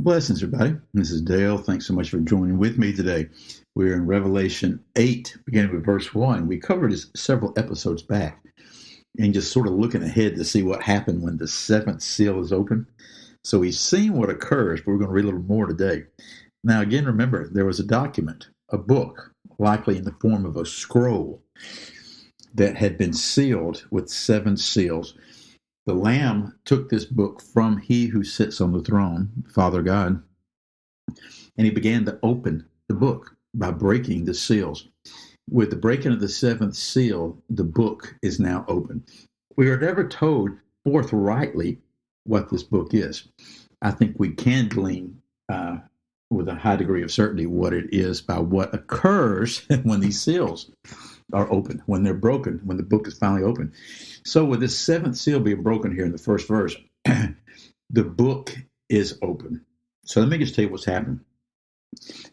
Blessings, everybody. This is Dale. Thanks so much for joining with me today. We're in Revelation 8, beginning with verse 1. We covered this several episodes back and just sort of looking ahead to see what happened when the seventh seal is open. So we've seen what occurs, but we're going to read a little more today. Now, again, remember, there was a document, a book, likely in the form of a scroll that had been sealed with seven seals. The Lamb took this book from he who sits on the throne, Father God, and he began to open the book by breaking the seals. With the breaking of the seventh seal, the book is now open. We are never told forthrightly what this book is. I think we can glean with a high degree of certainty what it is by what occurs when these seals are open, when they're broken, when the book is finally open. So with this seventh seal being broken here in the first verse, the book is open. So let me just tell you what's happening.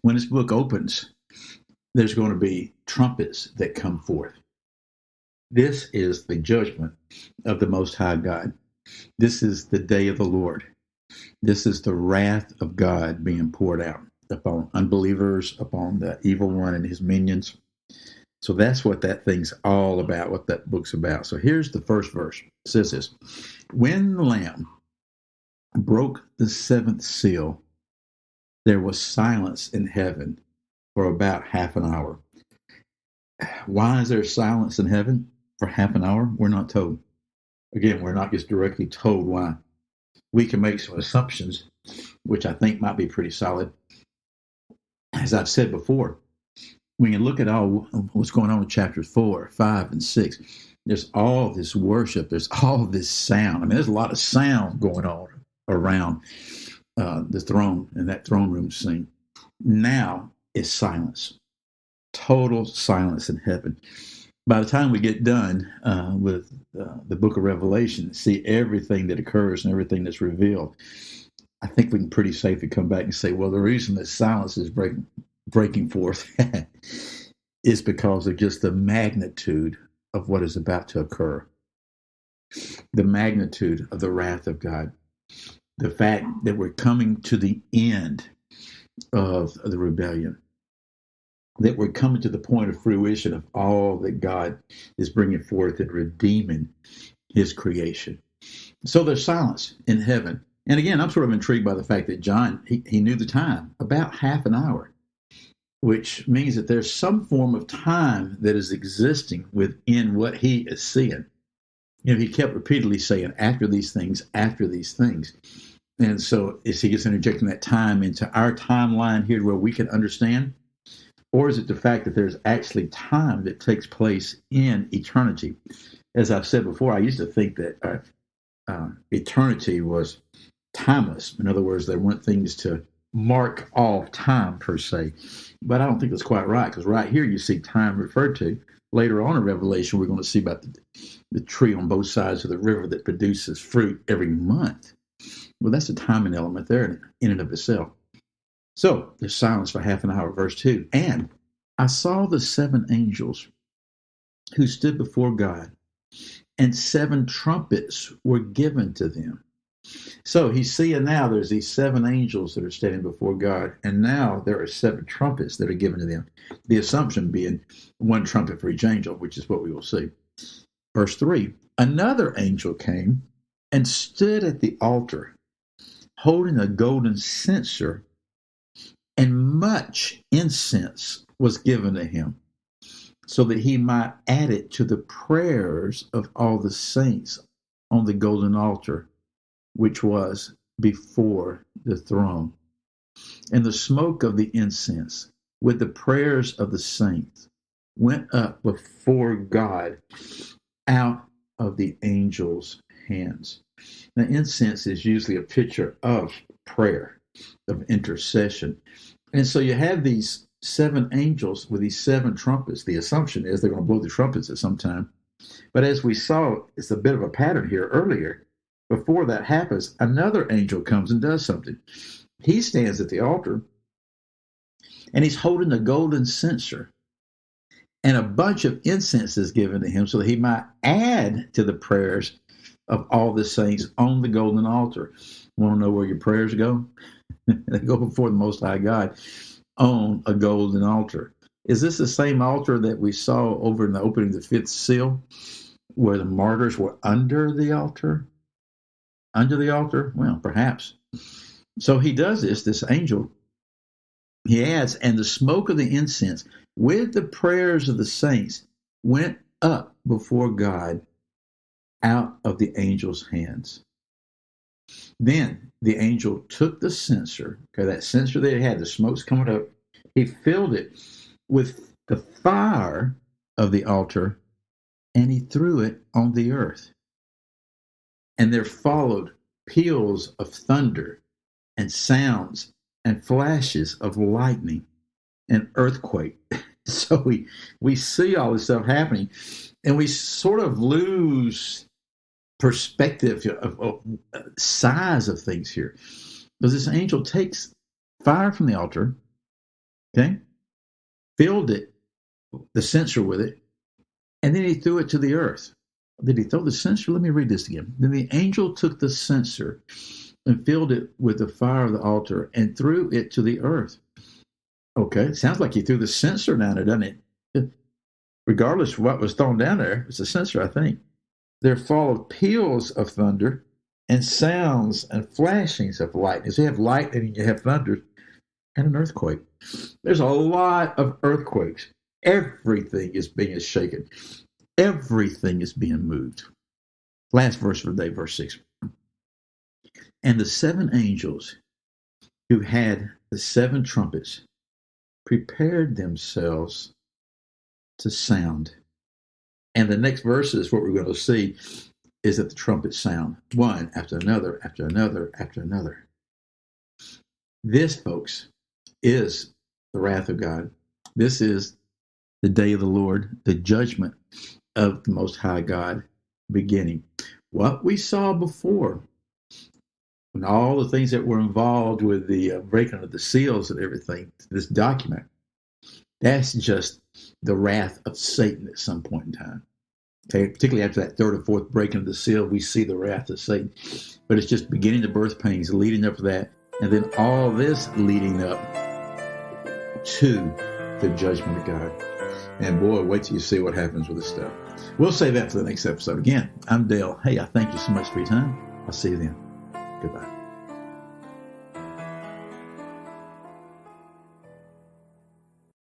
When this book opens, there's going to be trumpets that come forth. This is the judgment of the Most High God. This is the day of the Lord. This is the wrath of God being poured out upon unbelievers, upon the evil one and his minions. So that's what that thing's all about, what that book's about. So here's the first verse. It says this: when the Lamb broke the seventh seal, there was silence in heaven for about half an hour. Why is there silence in heaven for half an hour? We're not told. Again, we're not just directly told why. We can make some assumptions, which I think might be pretty solid. As I've said before, when you look at all what's going on in chapters 4, 5, and 6, there's all this worship. There's all this sound. I mean, there's a lot of sound going on around the throne and that throne room scene. Now it's silence, total silence in heaven. By the time we get done with the book of Revelation, see everything that occurs and everything that's revealed, I think we can pretty safely come back and say, well, the reason that silence is breaking forth is because of just the magnitude of what is about to occur. The magnitude of the wrath of God. The fact that we're coming to the end of the rebellion. That we're coming to the point of fruition of all that God is bringing forth and redeeming his creation. So there's silence in heaven. And again, I'm sort of intrigued by the fact that John, he knew the time, about half an hour, which means that there's some form of time that is existing within what he is seeing. You know, he kept repeatedly saying, after these things, after these things. And so is he just interjecting that time into our timeline here where we can understand? Or is it the fact that there's actually time that takes place in eternity? As I've said before, I used to think that eternity was timeless. In other words, there weren't things to mark off time per se. But I don't think that's quite right, because right here you see time referred to. Later on in Revelation, we're going to see about the tree on both sides of the river that produces fruit every month. Well, that's a timing element there in and of itself. So there's silence for half an hour, verse 2. And I saw the seven angels who stood before God, and seven trumpets were given to them. So he's seeing now there's these seven angels that are standing before God, and now there are seven trumpets that are given to them. The assumption being one trumpet for each angel, which is what we will see. Verse 3, another angel came and stood at the altar, holding a golden censer, and much incense was given to him, so that he might add it to the prayers of all the saints on the golden altar, which was before the throne. And the smoke of the incense, with the prayers of the saints, went up before God out of the angel's hands. Now, incense is usually a picture of prayer, of intercession. And so you have these seven angels with these seven trumpets. The assumption is they're going to blow the trumpets at some time. But as we saw, it's a bit of a pattern here earlier. Before that happens, another angel comes and does something. He stands at the altar, and he's holding a golden censer. And a bunch of incense is given to him so that he might add to the prayers of all the saints on the golden altar. Want to know where your prayers go? They go before the Most High God on a golden altar. Is this the same altar that we saw over in the opening of the fifth seal, where the martyrs were under the altar? Under the altar? Well, perhaps. So he does this angel. He adds, and the smoke of the incense with the prayers of the saints went up before God out of the angel's hands. Then the angel took the censer, okay, that censer that he had, the smoke's coming up, he filled it with the fire of the altar, and he threw it on the earth. And there followed peals of thunder and sounds and flashes of lightning and earthquake. So we see all this stuff happening, and we sort of lose perspective of size of things here. Because this angel takes fire from the altar, okay, filled it, the censer with it, and then he threw it to the earth. Did he throw the censer? Let me read this again. Then the angel took the censer and filled it with the fire of the altar and threw it to the earth. Okay, it sounds like he threw the censer down there, doesn't it? Regardless of what was thrown down there, it's a censer, I think. There followed peals of thunder and sounds and flashings of lightning. So you have lightning, you have thunder, and an earthquake. There's a lot of earthquakes. Everything is being shaken. Everything is being moved. Last verse of the day, verse 6. And the seven angels who had the seven trumpets prepared themselves to sound. And the next verses, what we're going to see is that the trumpets sound one after another, after another, after another. This, folks, is the wrath of God. This is the day of the Lord, the judgment of the Most High God beginning. What we saw before, and all the things that were involved with the breaking of the seals and everything, this document, that's just the wrath of Satan at some point in time. Okay, particularly after that third or fourth breaking of the seal, we see the wrath of Satan. But it's just beginning the birth pains, leading up to that, and then all this leading up to the judgment of God. And boy, wait till you see what happens with this stuff. We'll save that for the next episode. Again, I'm Dale. Hey, I thank you so much for your time. I'll see you then. Goodbye.